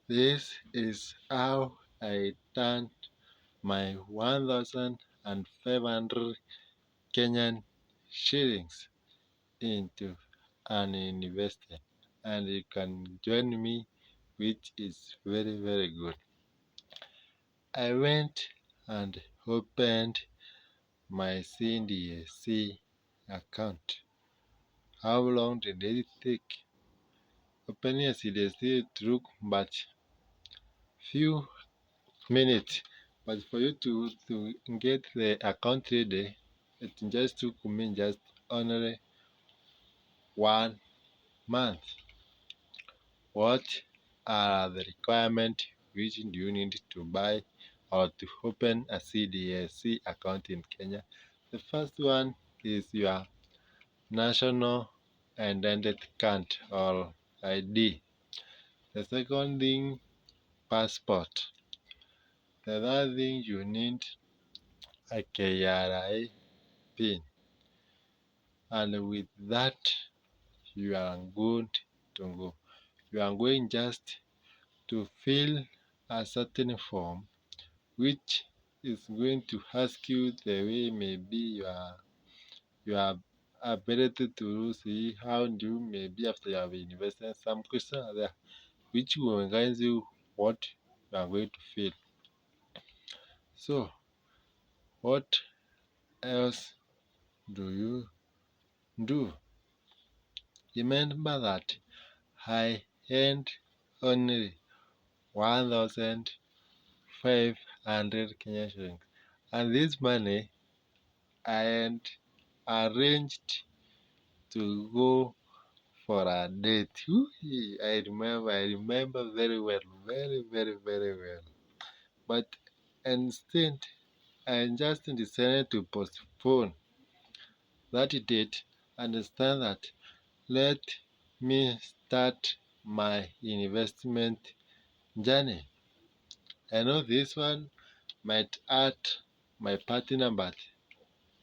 This is how I turned my 1,500 Kenyan shillings into an investment, and you can join me, which is very, very good. I went and opened my CDSC account. How long did it take? Opening a CDSC took but few minutes, but for you to get the account ready, it just took me just only 1 month. What are the requirements which do you need to buy or to open a CDSC account in Kenya? The first one is your national identity card or ID. The second thing, passport. The third thing, you need a KRI pin. And with that, you are good to go. You are going just to fill a certain form which is going to ask you the way maybe your ability to see how do you maybe after you have invested some questions are there which will guide you what you are going to fill. So what else do you do? Remember that I earned only 1,500 Kenyan shillings, and this money I had arranged to go for a date. I remember very well, very, very, very well. But instead, I just decided to postpone that date and understand that let me start my investment journey. I know this one might add my partner, but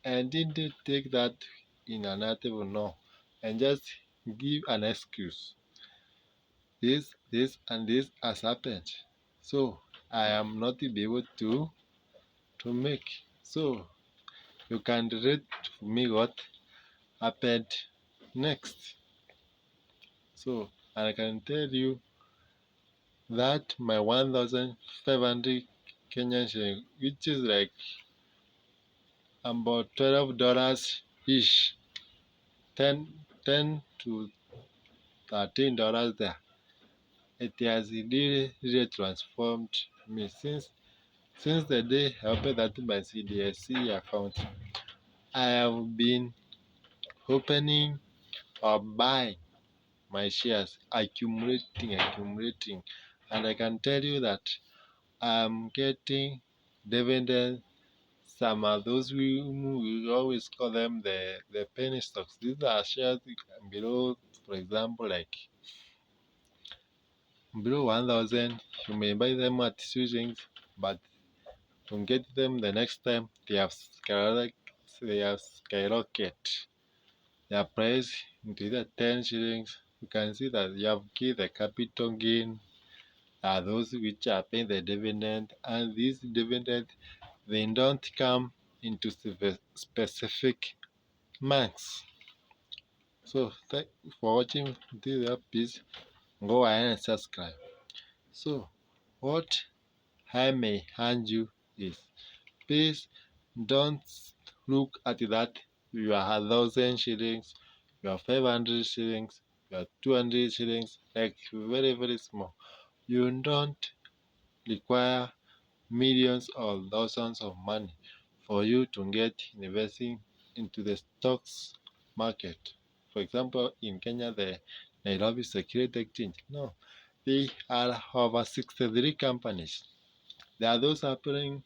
I didn't take that in an article, no, and just give an excuse. This, and this has happened. So I am not be able to make. So you can relate to me what happened next. So I can tell you that my 1,500 Kenyan shilling, which is like about $12 each, 10 to $13 there. It has really transformed me since the day I opened that my CDSC account. I have been opening or buying my shares, accumulating, and I can tell you that I'm getting dividends. Some of those we always call them the penny stocks. These are shares below, for example, like below 1,000. You may buy them at shillings, but to get them the next time, they have skyrocketed their price into either 10 shillings. You can see that you have gained the capital gain are those which are paying the dividend, and these dividends they don't come into specific months. So thank you for watching this episode. Go ahead and subscribe. So what I may hand you is, please don't look at that you are 1,000 shillings, you are 500 shillings, you are 200 shillings, like very, very small. You don't require millions or thousands of money for you to get investing into the stocks market. For example, in Kenya, the Nairobi Security Exchange. No, they are over 63 companies. There are those offering,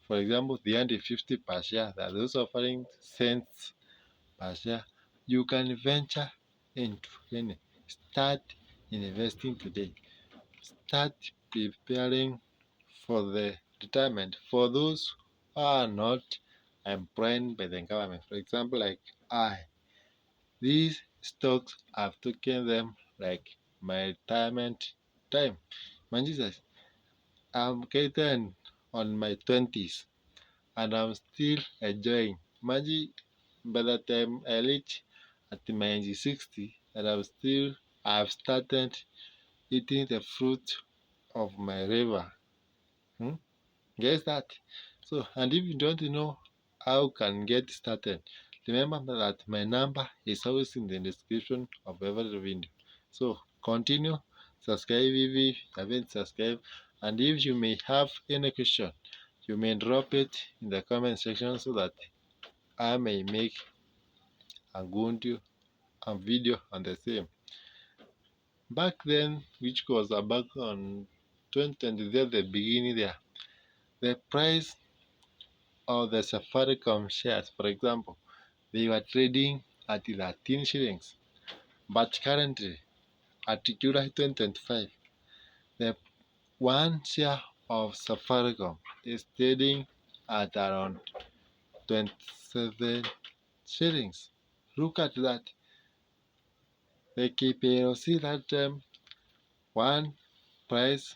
for example, 350 per share. There are those offering cents per share. You can venture into any. Start investing today. Start preparing for the retirement. For those who are not employed by the government, for example, like these stocks I've taken them like my retirement time. Man, Jesus, I'm getting on my 20s and I'm still enjoying. Imagine by the time I reach at my 60 and I've started eating the fruit of my river. Hmm? Guess that. So, and if you don't know how can get started, remember that my number is always in the description of every video. So, continue, subscribe if you haven't subscribed, and if you may have any question, you may drop it in the comment section so that I may make a good video on the same. Back then, which was back on 2020, the beginning there, the price of the Safaricom shares, for example, they were trading at 13 shillings. But currently, at July 2025, the one share of Safaricom is trading at around 27 shillings. Look at that. The KPLC that one price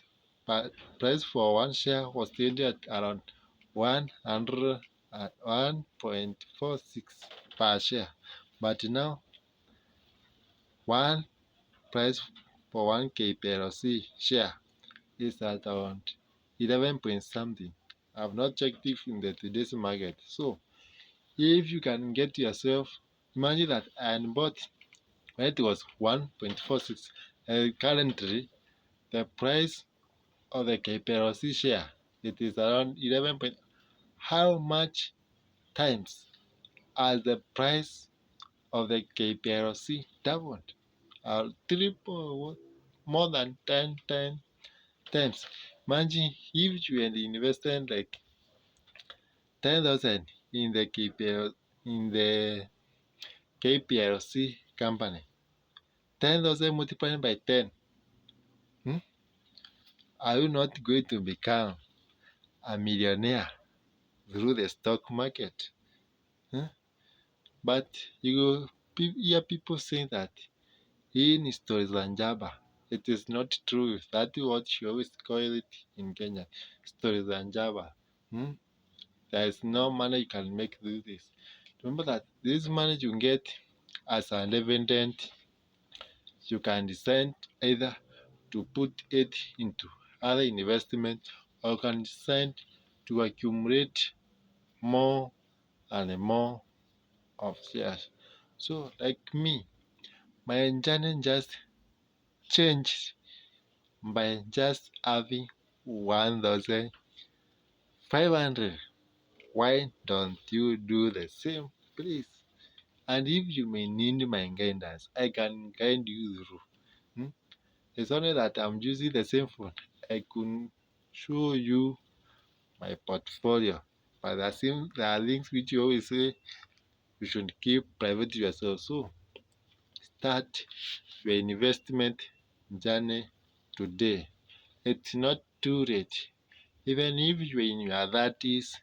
price for one share was trading at around 100 at 1.46 per share. But now one price for one KPLC share is at around 11 point something. I've not checked it in the today's market. So if you can get yourself, imagine that I bought when it was 1.46. Currently, the price of the KPLC share it is around 11 point. How much times has the price of the KPLC doubled? Triple, more than 10 times. Imagine if you had invested like 10,000 in the KPLC company. 10,000 multiplied by 10. Hmm? Are you not going to become a millionaire through the stock market? Huh? But you go hear people saying that in stories and Java. It is not true. That is what you always call it in Kenya. Stories and Java. Hmm? There is no money you can make do this. Remember that this money you get as an dividend, you can decide either to put it into other investment or can decide to accumulate more and more of shares. So like me, my journey just changed by just having 1,500. Why don't you do the same, please? And if you may need my guidance, I can guide you through. Hmm? It's only that I'm using the same phone. I could show you my portfolio. But there are links which you always say you should keep private to yourself. So start your investment journey today. It's not too late. Even if you're in your 30s,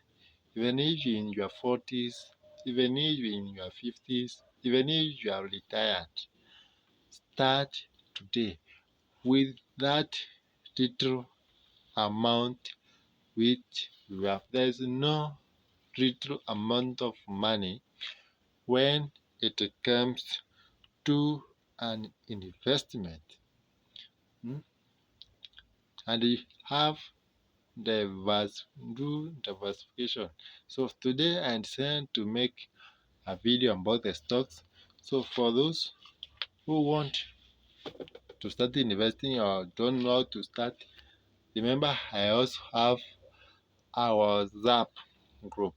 even if you're in your 40s, even if you're in your 50s, even if you are retired, start today with that little amount which you have. There's no little amount of money when it comes to an investment. Hmm? And you have do diversification. So today I decided to make a video about the stocks. So for those who want to start investing or don't know how to start, remember I also have our WhatsApp group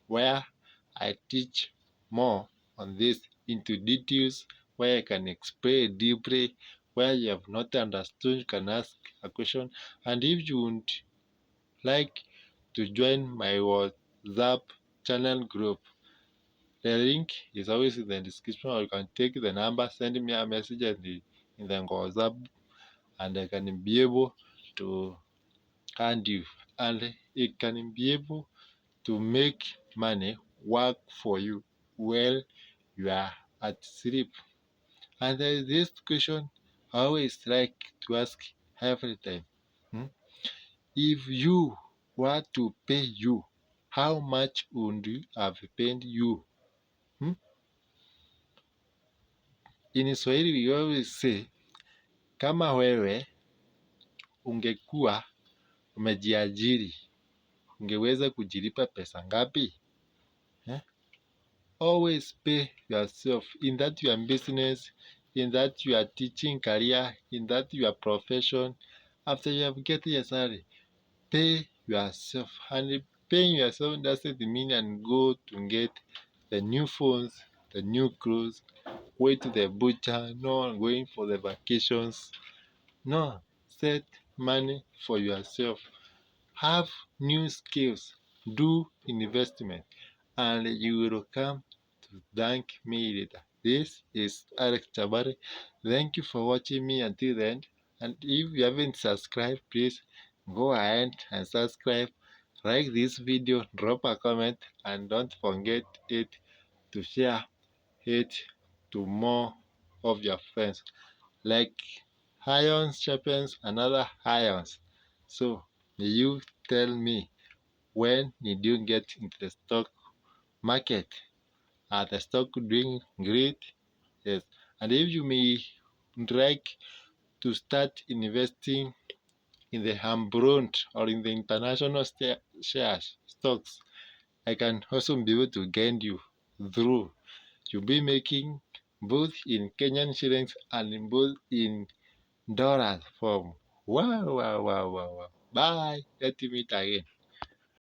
where I teach more on this into details, where I can explain deeply, where you have not understood you can ask a question. And if you would like to join my WhatsApp channel group, the link is always in the description, or you can take the number, send me a message in the WhatsApp, and I can be able to hand you, and it can be able to make money work for you while you are at sleep. And there is this question I always like to ask every time. Hmm? If you were to pay you, how much would you have paid you? Hmm? In Swahili we always say, kama wewe ungekuwa umejiajiri, ungeweza kujilipa pesa ngapi? Eh? Always pay yourself in that your business, in that your teaching career, in that your profession. After you have get your salary, pay yourself. And paying yourself doesn't mean and go to get the new phones, the new clothes, going to the butcher, no going for the vacations. No, set money for yourself. Have new skills, do investment, and you will come to thank me later. This is Alex Chabari. Thank you for watching me until the end. And if you haven't subscribed, please go ahead and subscribe. Like this video, drop a comment, and don't forget it to share it to more of your friends. Like iron sharpens another irons. So you tell me, when did you get into the stock market? Are the stock doing great? Yes. And if you may like to start investing in the Hambrund or in the international shares stocks, I can also be able to guide you through. You'll be making both in Kenyan shillings and in both in dollars form. Wow, wow, wow, wow, wow. Bye. Let's meet again.